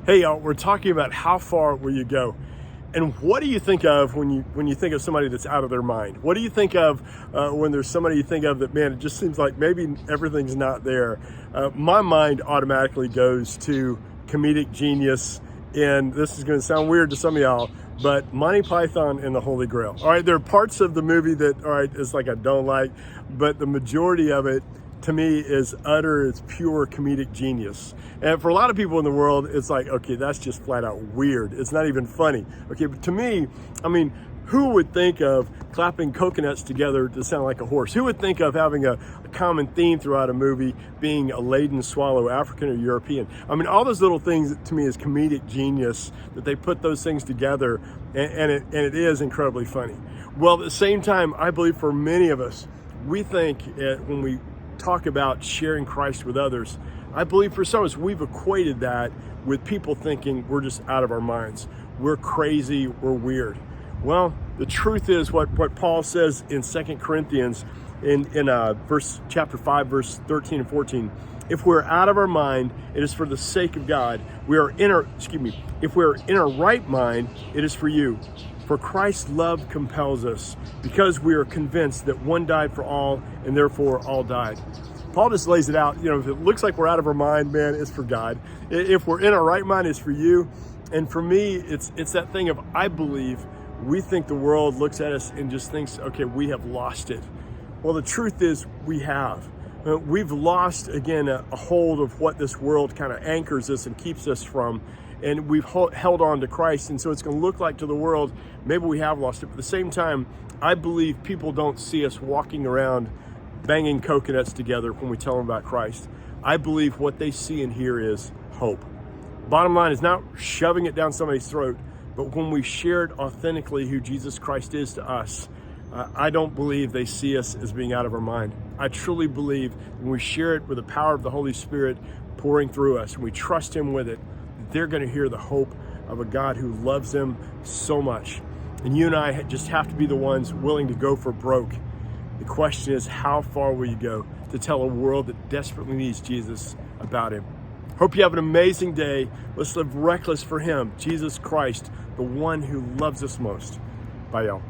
Hey y'all, we're talking about how far will you go? And what do you think of when you think of somebody that's out of their mind? What do you think of when there's somebody you think of that, man, it just seems like maybe everything's not there? My mind automatically goes to comedic genius, and this is going to sound weird to some of y'all, but Monty Python and the Holy Grail. All right, there are parts of the movie that, all right, it's like I don't like, but the majority of it, to me, is it's pure comedic genius. And for a lot of people in the world, it's like, okay, that's just flat out weird. It's not even funny. Okay, but to me, I mean, who would think of clapping coconuts together to sound like a horse? Who would think of having a common theme throughout a movie being a laden swallow, African or European? I mean, all those little things to me is comedic genius, that they put those things together, and it is incredibly funny. Well, at the same time, I believe for many of us, we think when we talk about sharing Christ with others, I believe for some of us, we've equated that with people thinking we're just out of our minds. We're crazy, we're weird. Well, the truth is what Paul says in 2 Corinthians in chapter 5, verse 13 and 14. If we're out of our mind, it is for the sake of God. If we're in our right mind, it is for you. For Christ's love compels us, because we are convinced that one died for all, and therefore all died. Paul just lays it out. You know, if it looks like we're out of our mind, man, it's for God. If we're in our right mind, it's for you. And for me, it's that thing of, I believe we think the world looks at us and just thinks, okay, we have lost it. Well, the truth is we have. We've lost, again, a hold of what this world kind of anchors us and keeps us from. And we've held on to Christ. And so it's going to look like to the world, maybe we have lost it. But at the same time, I believe people don't see us walking around banging coconuts together when we tell them about Christ. I believe what they see and hear is hope. Bottom line is not shoving it down somebody's throat, but when we share it authentically who Jesus Christ is to us, I don't believe they see us as being out of our mind. I truly believe when we share it with the power of the Holy Spirit pouring through us, and we trust Him with it, they're going to hear the hope of a God who loves them so much. And you and I just have to be the ones willing to go for broke. The question is, how far will you go to tell a world that desperately needs Jesus about Him? Hope you have an amazing day. Let's live reckless for Him, Jesus Christ, the one who loves us most. Bye, y'all.